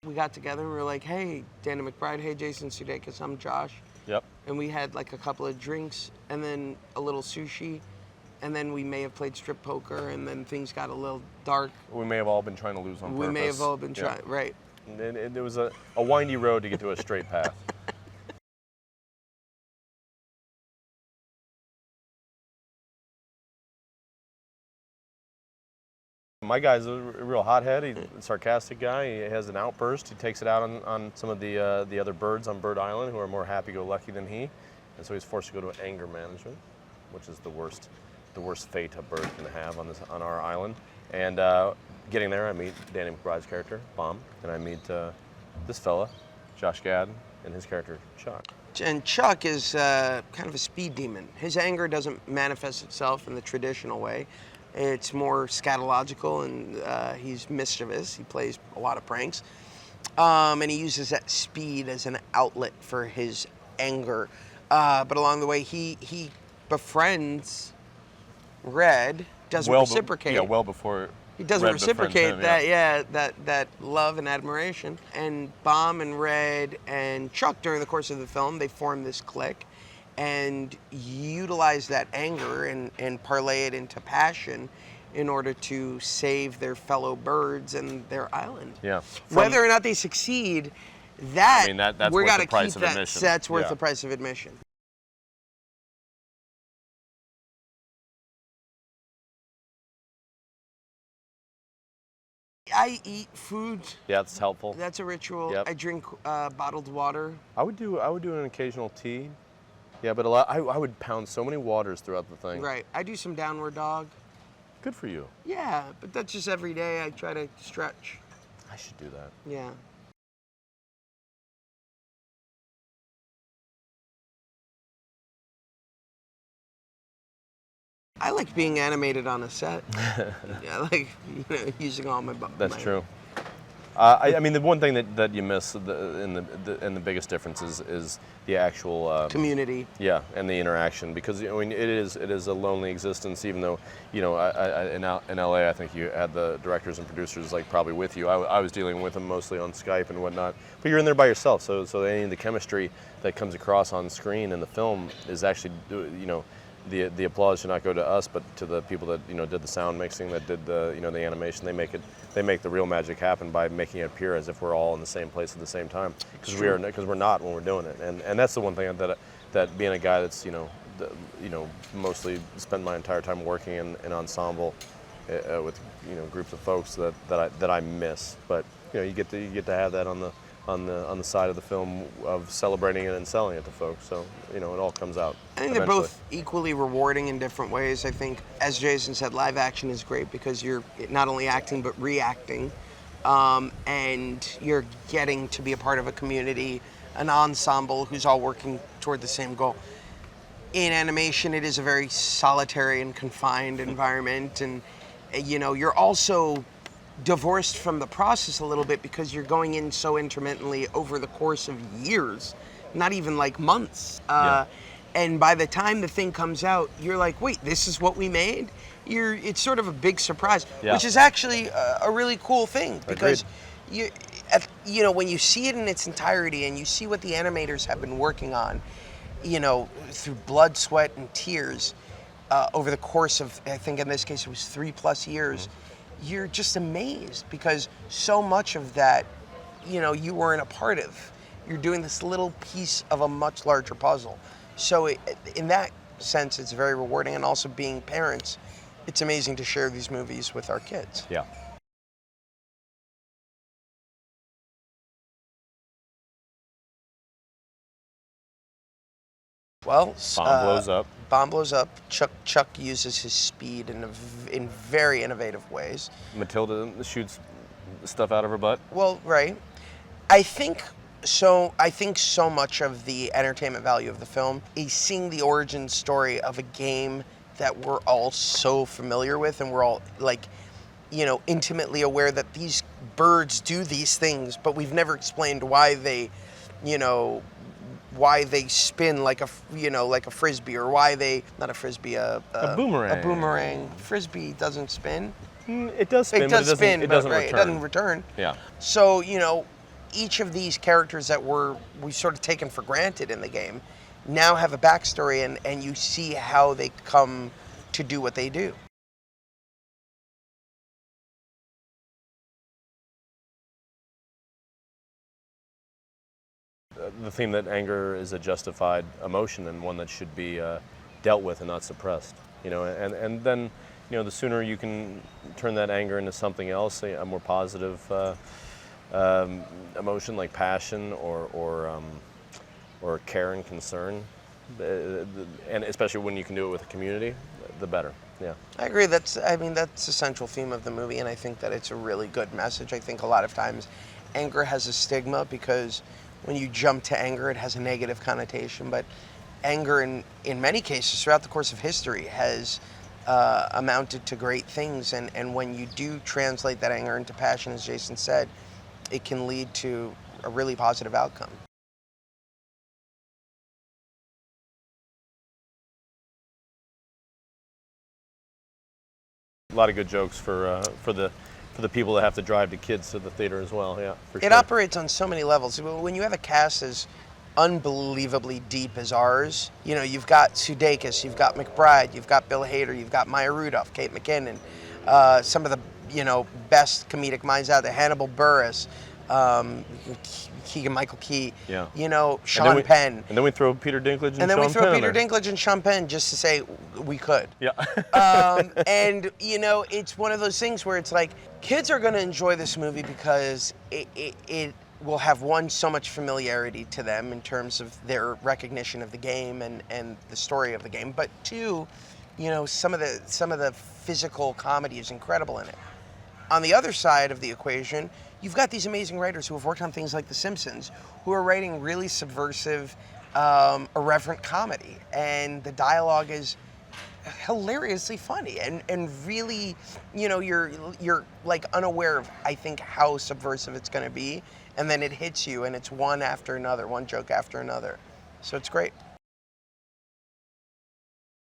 We got together and we were like, hey, Danielle McBride, hey, Jason Sudeikis, I'm Josh. Yep. And we had like a couple of drinks and then a little sushi. And then we may have played strip poker and then things got a little dark. We may have all been trying to lose on purpose. We may have all been trying, right. And it was a windy road to get to a straight path. My guy's a real hothead. He's a sarcastic guy. He has an outburst. He takes it out on some of the other birds on Bird Island who are more happy-go-lucky than he, and so he's forced to go to anger management, which is the worst fate a bird can have on our island. And getting there, I meet Danny McBride's character, Bomb, and I meet this fella, Josh Gad, and his character, Chuck. And Chuck is kind of a speed demon. His anger doesn't manifest itself in the traditional way. It's more scatological, and he's mischievous. He plays a lot of pranks. And he uses that speed as an outlet for his anger. But along the way, he befriends Red, doesn't reciprocate. Yeah, well before he doesn't Red reciprocate him, that love and admiration. And Bomb and Red and Chuck, during the course of the film, they form this clique and utilize that anger and parlay it into passion in order to save their fellow birds and their island. Yeah. Whether or not they succeed, that's we worth got to the price keep of that. admission. That's worth Yeah. the price of admission. I eat food. Yeah, it's helpful. That's a ritual. Yep. I drink bottled water. I would do an occasional tea. Yeah, but I would pound so many waters throughout the thing. Right. I do some downward dog. Good for you. Yeah, but that's just every day. I try to stretch. I should do that. Yeah. I like being animated on a set. I like using all my. That's true. I mean, the one thing that you miss in the biggest difference is the actual community. Yeah, and the interaction, because I mean it is a lonely existence. Even though in LA, I think you had the directors and producers like probably with you. I was dealing with them mostly on Skype and whatnot. But you're in there by yourself, so any of the chemistry that comes across on screen in the film is actually The applause should not go to us, but to the people that did the sound mixing, that did the the animation. They make the real magic happen by making it appear as if we're all in the same place at the same time, because we're not when we're doing it. And that's the one thing that being a guy that's mostly spent my entire time working in an ensemble with groups of folks that I miss. But you get to have that on the side of the film of celebrating it and selling it to folks. So it all comes out. I think they're both equally rewarding in different ways. I think, as Jason said, live action is great because you're not only acting but reacting, and you're getting to be a part of a community, an ensemble who's all working toward the same goal. In animation, it is a very solitary and confined environment, and you're also divorced from the process a little bit because you're going in so intermittently over the course of years, not even like months. And by the time the thing comes out, you're like, wait, this is what we made? It's sort of a big surprise, which is actually a really cool thing, because when you see it in its entirety and you see what the animators have been working on, through blood, sweat, and tears over the course of, I think in this case it was 3+ years, you're just amazed because so much of that, you weren't a part of. You're doing this little piece of a much larger puzzle. So in that sense, it's very rewarding. And also being parents, it's amazing to share these movies with our kids. Yeah. Well, Bomb blows up. Chuck uses his speed in very innovative ways. Matilda shoots stuff out of her butt. Well, right. I think so much of the entertainment value of the film is seeing the origin story of a game that we're all so familiar with, and we're all intimately aware that these birds do these things, but we've never explained why they spin like a frisbee, or why they, not a frisbee, a boomerang. A boomerang. Frisbee doesn't spin. It does spin, it does but it doesn't return. It doesn't return. Yeah. So, each of these characters that we've sort of taken for granted in the game now have a backstory, and you see how they come to do what they do. The theme that anger is a justified emotion and one that should be dealt with and not suppressed. And then, the sooner you can turn that anger into something else, a more positive emotion like passion or care and concern, and especially when you can do it with a community, the better. Yeah. I agree. That's the central theme of the movie, and I think that it's a really good message. I think a lot of times anger has a stigma because when you jump to anger, it has a negative connotation, but anger in many cases throughout the course of history has amounted to great things, and when you do translate that anger into passion, as Jason said, it can lead to a really positive outcome. A lot of good jokes for the people that have to drive the kids to the theater as well. Yeah, for sure. It operates on so many levels. When you have a cast as unbelievably deep as ours, you've got Sudeikis, you've got McBride, you've got Bill Hader, you've got Maya Rudolph, Kate McKinnon, some of the best comedic minds out there, Hannibal Buress, Keegan-Michael Key, Sean Penn. And then we throw Peter Dinklage and Sean Penn. And then we throw Peter Dinklage and Sean Penn just to say we could. Yeah. And, it's one of those things where it's like, kids are going to enjoy this movie because it will have, one, so much familiarity to them in terms of their recognition of the game and the story of the game, but two, some of the physical comedy is incredible in it. On the other side of the equation, you've got these amazing writers who have worked on things like The Simpsons, who are writing really subversive, irreverent comedy, and the dialogue is hilariously funny and really, you're like unaware of, I think, how subversive it's going to be, and then it hits you, and it's one after another, one joke after another. So it's great.